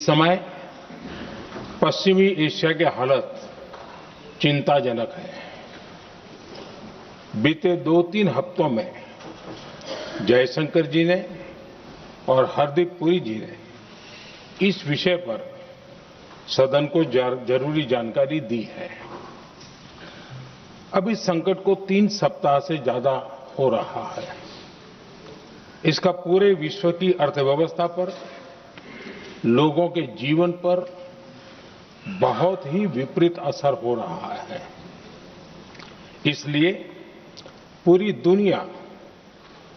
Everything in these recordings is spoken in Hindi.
समय पश्चिमी एशिया की हालत चिंताजनक है। बीते 2-3 हफ्तों में जयशंकर जी ने और हरदीप पुरी जी ने इस विषय पर सदन को जरूरी जानकारी दी है। अब इस संकट को 3 सप्ताह से ज्यादा हो रहा है। इसका पूरे विश्व की अर्थव्यवस्था पर, लोगों के जीवन पर बहुत ही विपरीत असर हो रहा है। इसलिए पूरी दुनिया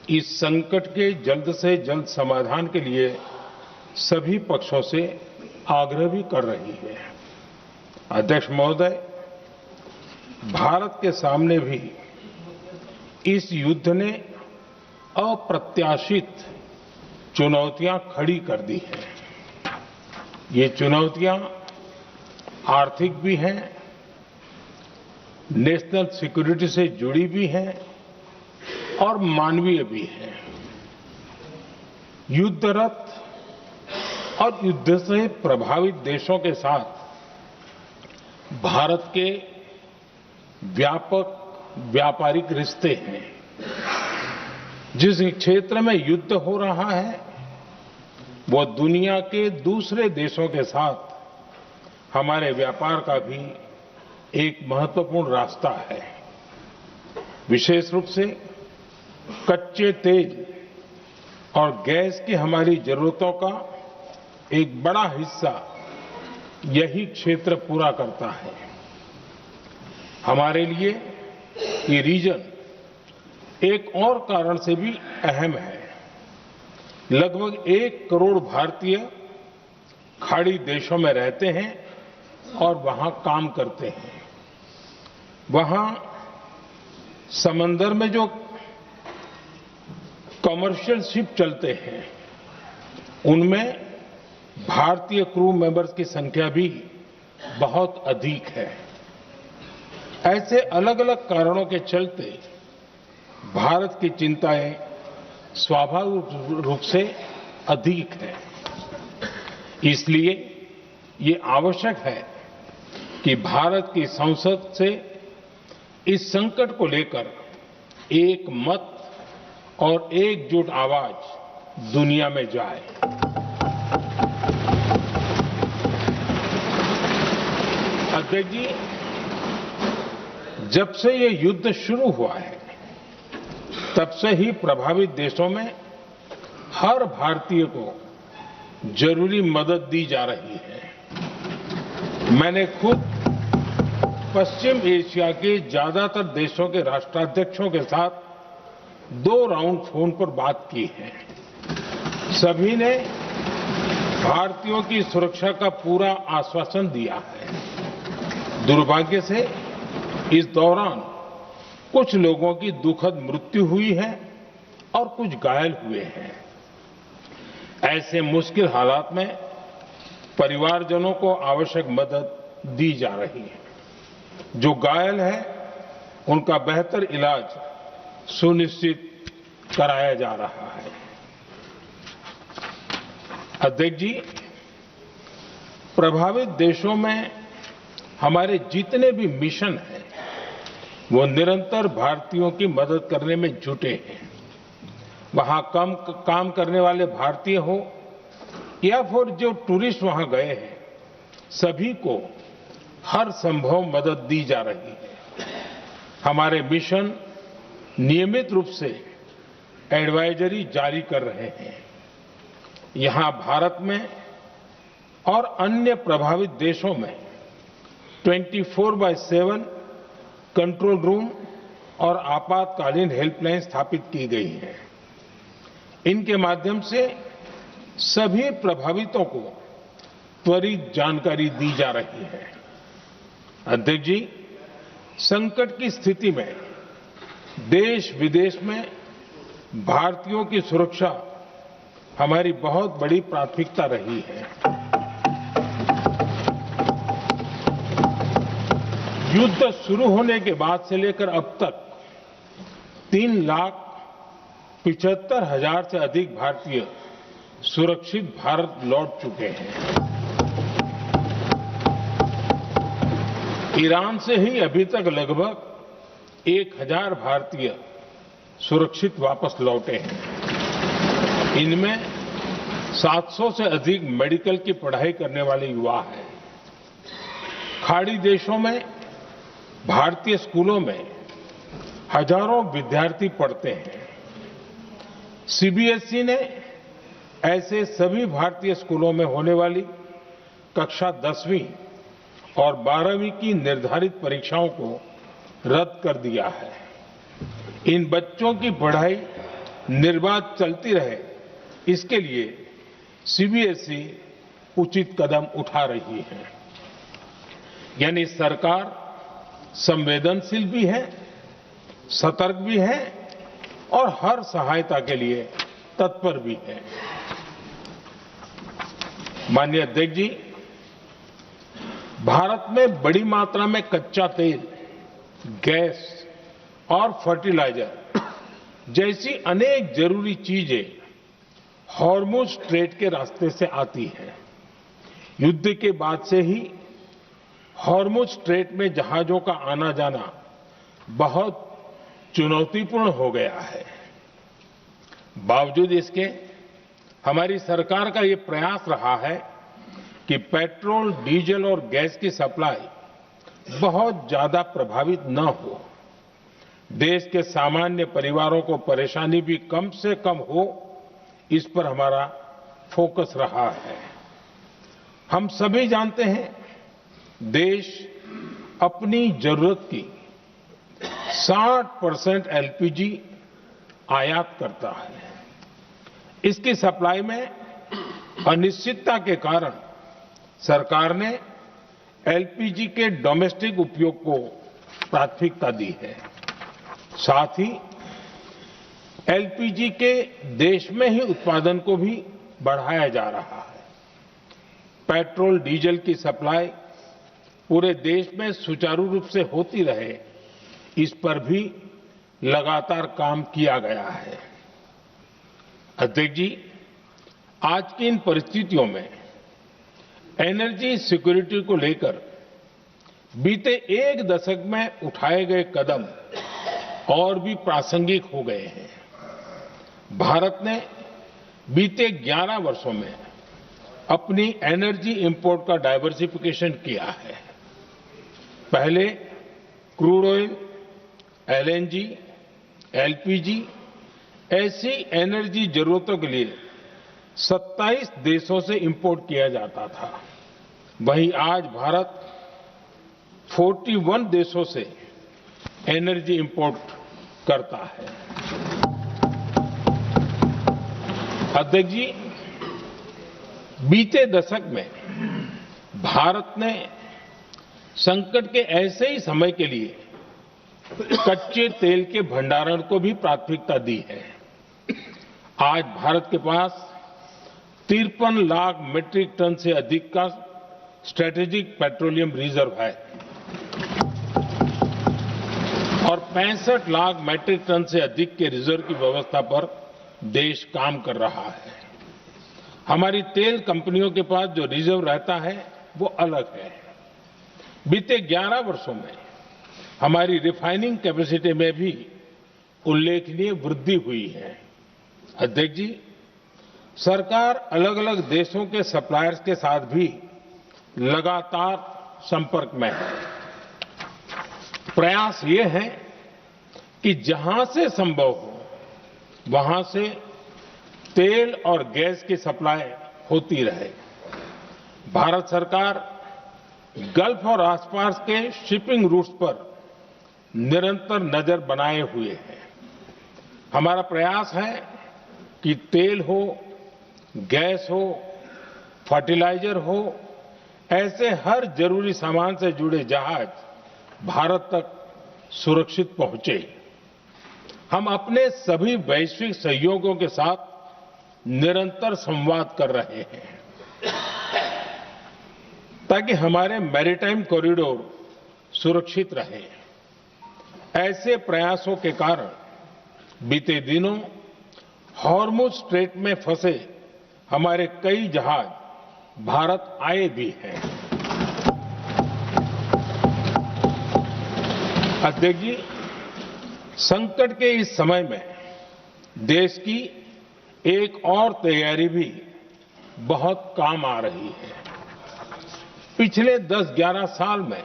इस संकट के जल्द से जल्द समाधान के लिए सभी पक्षों से आग्रह भी कर रही है। अध्यक्ष महोदय, भारत के सामने भी इस युद्ध ने अप्रत्याशित चुनौतियां खड़ी कर दी हैं। ये चुनौतियां आर्थिक भी हैं, नेशनल सिक्योरिटी से जुड़ी भी हैं और मानवीय भी हैं। युद्धरत और युद्ध से प्रभावित देशों के साथ भारत के व्यापक व्यापारिक रिश्ते हैं। जिस क्षेत्र में युद्ध हो रहा है वो दुनिया के दूसरे देशों के साथ हमारे व्यापार का भी एक महत्वपूर्ण रास्ता है। विशेष रूप से कच्चे तेल और गैस की हमारी जरूरतों का एक बड़ा हिस्सा यही क्षेत्र पूरा करता है। हमारे लिए ये रीजन एक और कारण से भी अहम है। लगभग 1 करोड़ भारतीय खाड़ी देशों में रहते हैं और वहां काम करते हैं। वहां समंदर में जो कमर्शियल शिप चलते हैं उनमें भारतीय क्रू मेंबर्स की संख्या भी बहुत अधिक है। ऐसे अलग अलग कारणों के चलते भारत की चिंताएं स्वाभाविक रूप से अधिक है। इसलिए ये आवश्यक है कि भारत की संसद से इस संकट को लेकर एक मत और एकजुट आवाज दुनिया में जाए। अध्यक्ष जी, जब से ये युद्ध शुरू हुआ है तब से ही प्रभावित देशों में हर भारतीय को जरूरी मदद दी जा रही है। मैंने खुद पश्चिम एशिया के ज्यादातर देशों के राष्ट्राध्यक्षों के साथ 2 राउंड फोन पर बात की है। सभी ने भारतीयों की सुरक्षा का पूरा आश्वासन दिया है। दुर्भाग्य से इस दौरान कुछ लोगों की दुखद मृत्यु हुई है और कुछ घायल हुए हैं। ऐसे मुश्किल हालात में परिवारजनों को आवश्यक मदद दी जा रही है। जो घायल है उनका बेहतर इलाज सुनिश्चित कराया जा रहा है। अध्यक्ष जी, प्रभावित देशों में हमारे जितने भी मिशन हैं वो निरंतर भारतीयों की मदद करने में जुटे हैं। वहां काम करने वाले भारतीय हो या फिर जो टूरिस्ट वहां गए हैं, सभी को हर संभव मदद दी जा रही है। हमारे मिशन नियमित रूप से एडवाइजरी जारी कर रहे हैं। यहां भारत में और अन्य प्रभावित देशों में 24/7 कंट्रोल रूम और आपातकालीन हेल्पलाइन स्थापित की गई है। इनके माध्यम से सभी प्रभावितों को त्वरित जानकारी दी जा रही है। अध्यक्ष जी, संकट की स्थिति में देश विदेश में भारतीयों की सुरक्षा हमारी बहुत बड़ी प्राथमिकता रही है। युद्ध शुरू होने के बाद से लेकर अब तक 3,75,000 से अधिक भारतीय सुरक्षित भारत लौट चुके हैं। ईरान से ही अभी तक लगभग 1000 भारतीय सुरक्षित वापस लौटे हैं। इनमें 700 से अधिक मेडिकल की पढ़ाई करने वाले युवा हैं। खाड़ी देशों में भारतीय स्कूलों में हजारों विद्यार्थी पढ़ते हैं। सीबीएसई ने ऐसे सभी भारतीय स्कूलों में होने वाली कक्षा 10वीं और 12वीं की निर्धारित परीक्षाओं को रद्द कर दिया है। इन बच्चों की पढ़ाई निर्बाध चलती रहे, इसके लिए सीबीएसई उचित कदम उठा रही है। यानी सरकार संवेदनशील भी है, सतर्क भी है और हर सहायता के लिए तत्पर भी है। माननीय अध्यक्ष जी, भारत में बड़ी मात्रा में कच्चा तेल, गैस और फर्टिलाइजर जैसी अनेक जरूरी चीजें हॉर्मुज स्ट्रेट के रास्ते से आती हैं। युद्ध के बाद से ही हॉर्मुज स्ट्रेट में जहाजों का आना जाना बहुत चुनौतीपूर्ण हो गया है। बावजूद इसके हमारी सरकार का ये प्रयास रहा है कि पेट्रोल, डीजल और गैस की सप्लाई बहुत ज्यादा प्रभावित न हो, देश के सामान्य परिवारों को परेशानी भी कम से कम हो, इस पर हमारा फोकस रहा है। हम सभी जानते हैं, देश अपनी जरूरत की 60% एलपीजी आयात करता है। इसकी सप्लाई में अनिश्चितता के कारण सरकार ने एलपीजी के डोमेस्टिक उपयोग को प्राथमिकता दी है। साथ ही एलपीजी के देश में ही उत्पादन को भी बढ़ाया जा रहा है। पेट्रोल, डीजल की सप्लाई पूरे देश में सुचारू रूप से होती रहे, इस पर भी लगातार काम किया गया है। अध्यक्ष जी, आज की इन परिस्थितियों में एनर्जी सिक्योरिटी को लेकर बीते एक दशक में उठाए गए कदम और भी प्रासंगिक हो गए हैं। भारत ने बीते 11 वर्षों में अपनी एनर्जी इंपोर्ट का डाइवर्सिफिकेशन किया है। पहले क्रूड ऑयल, एलएनजी, एलपीजी ऐसी एनर्जी जरूरतों के लिए 27 देशों से इंपोर्ट किया जाता था। वहीं आज भारत 41 देशों से एनर्जी इंपोर्ट करता है। अध्यक्ष जी, बीते दशक में भारत ने संकट के ऐसे ही समय के लिए कच्चे तेल के भंडारण को भी प्राथमिकता दी है। आज भारत के पास 53 लाख मीट्रिक टन से अधिक का स्ट्रेटेजिक पेट्रोलियम रिजर्व है और 65 लाख मीट्रिक टन से अधिक के रिजर्व की व्यवस्था पर देश काम कर रहा है। हमारी तेल कंपनियों के पास जो रिजर्व रहता है वो अलग है। बीते 11 वर्षों में हमारी रिफाइनिंग कैपेसिटी में भी उल्लेखनीय वृद्धि हुई है। अध्यक्ष जी, सरकार अलग अलग देशों के सप्लायर्स के साथ भी लगातार संपर्क में है। प्रयास ये है कि जहां से संभव हो वहां से तेल और गैस की सप्लाई होती रहे। भारत सरकार गल्फ और आसपास के शिपिंग रूट्स पर निरंतर नजर बनाए हुए है। हमारा प्रयास है कि तेल हो, गैस हो, फर्टिलाइजर हो, ऐसे हर जरूरी सामान से जुड़े जहाज भारत तक सुरक्षित पहुंचे। हम अपने सभी वैश्विक सहयोगियों के साथ निरंतर संवाद कर रहे हैं ताकि हमारे मैरीटाइम कॉरिडोर सुरक्षित रहे। ऐसे प्रयासों के कारण बीते दिनों हॉर्मुज स्ट्रेट में फंसे हमारे कई जहाज भारत आए भी हैं। अध्यक्ष जी, संकट के इस समय में देश की एक और तैयारी भी बहुत काम आ रही है। पिछले 10-11 साल में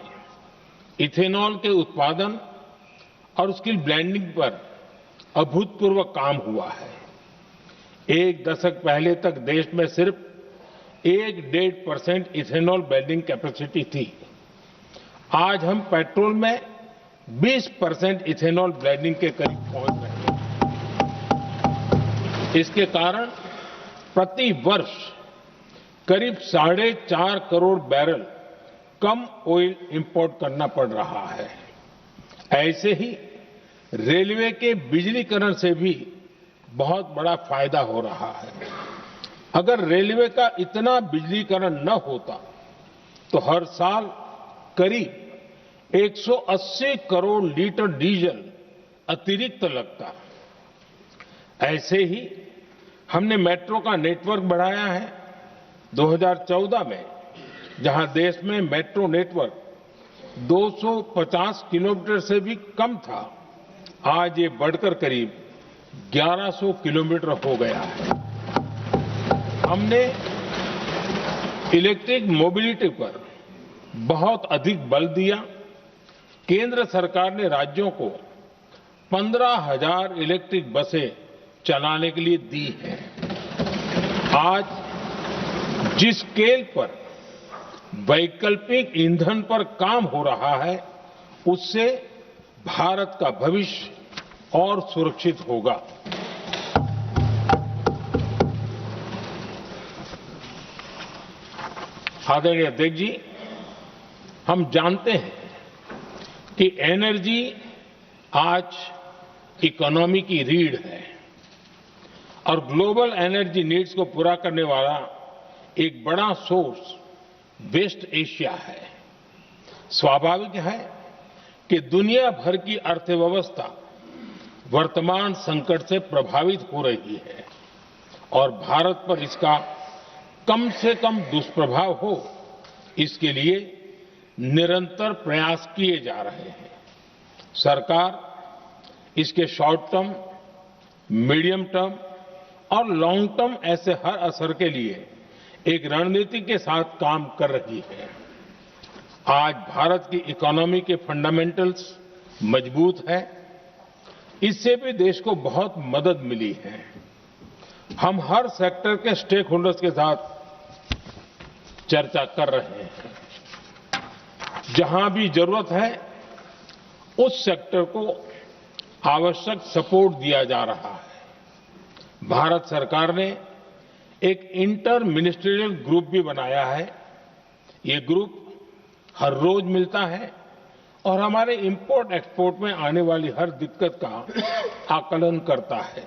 इथेनॉल के उत्पादन और उसकी ब्लेंडिंग पर अभूतपूर्व काम हुआ है। एक दशक पहले तक देश में सिर्फ 1-1.5% इथेनॉल ब्लेंडिंग कैपेसिटी थी। आज हम पेट्रोल में 20% इथेनॉल ब्लेंडिंग के करीब पहुंच रहे हैं। इसके कारण प्रति वर्ष करीब 4.5 करोड़ बैरल कम ऑयल इंपोर्ट करना पड़ रहा है। ऐसे ही रेलवे के बिजलीकरण से भी बहुत बड़ा फायदा हो रहा है। अगर रेलवे का इतना बिजलीकरण न होता तो हर साल करीब 180 करोड़ लीटर डीजल अतिरिक्त लगता। ऐसे ही हमने मेट्रो का नेटवर्क बढ़ाया है। 2014 में जहां देश में मेट्रो नेटवर्क 250 किलोमीटर से भी कम था, आज ये बढ़कर करीब 1100 किलोमीटर हो गया है। हमने इलेक्ट्रिक मोबिलिटी पर बहुत अधिक बल दिया। केंद्र सरकार ने राज्यों को 15,000 इलेक्ट्रिक बसें चलाने के लिए दी है। आज जिस स्केल पर वैकल्पिक ईंधन पर काम हो रहा है, उससे भारत का भविष्य और सुरक्षित होगा। आदरणीय अध्यक्ष जी, हम जानते हैं कि एनर्जी आज इकोनॉमी की रीढ़ है और ग्लोबल एनर्जी नीड्स को पूरा करने वाला एक बड़ा सोर्स वेस्ट एशिया है। स्वाभाविक है कि दुनिया भर की अर्थव्यवस्था वर्तमान संकट से प्रभावित हो रही है और भारत पर इसका कम से कम दुष्प्रभाव हो, इसके लिए निरंतर प्रयास किए जा रहे हैं। सरकार इसके शॉर्ट टर्म, मीडियम टर्म और लॉन्ग टर्म ऐसे हर असर के लिए एक रणनीति के साथ काम कर रही है। आज भारत की इकोनॉमी के फंडामेंटल्स मजबूत है। इससे भी देश को बहुत मदद मिली है। हम हर सेक्टर के स्टेक होल्डर्स के साथ चर्चा कर रहे हैं। जहां भी जरूरत है उस सेक्टर को आवश्यक सपोर्ट दिया जा रहा है। भारत सरकार ने एक इंटर मिनिस्ट्रियल ग्रुप भी बनाया है। ये ग्रुप हर रोज मिलता है और हमारे इंपोर्ट एक्सपोर्ट में आने वाली हर दिक्कत का आकलन करता है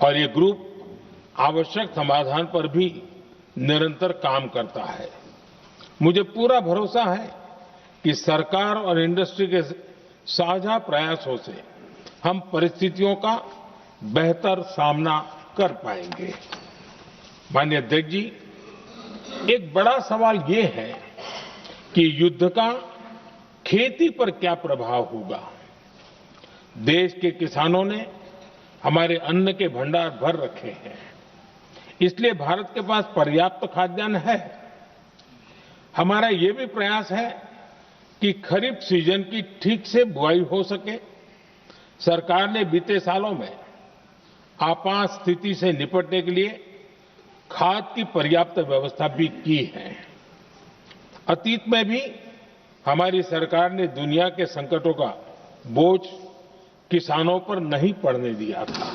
और ये ग्रुप आवश्यक समाधान पर भी निरंतर काम करता है। मुझे पूरा भरोसा है कि सरकार और इंडस्ट्री के साझा प्रयासों से हम परिस्थितियों का बेहतर सामना कर पाएंगे। माननीय अध्यक्ष जी, एक बड़ा सवाल ये है कि युद्ध का खेती पर क्या प्रभाव होगा। देश के किसानों ने हमारे अन्न के भंडार भर रखे हैं, इसलिए भारत के पास पर्याप्त खाद्यान्न है। हमारा ये भी प्रयास है कि खरीफ सीजन की ठीक से बुआई हो सके। सरकार ने बीते सालों में आपात स्थिति से निपटने के लिए खाद की पर्याप्त व्यवस्था भी की है। अतीत में भी हमारी सरकार ने दुनिया के संकटों का बोझ किसानों पर नहीं पड़ने दिया था।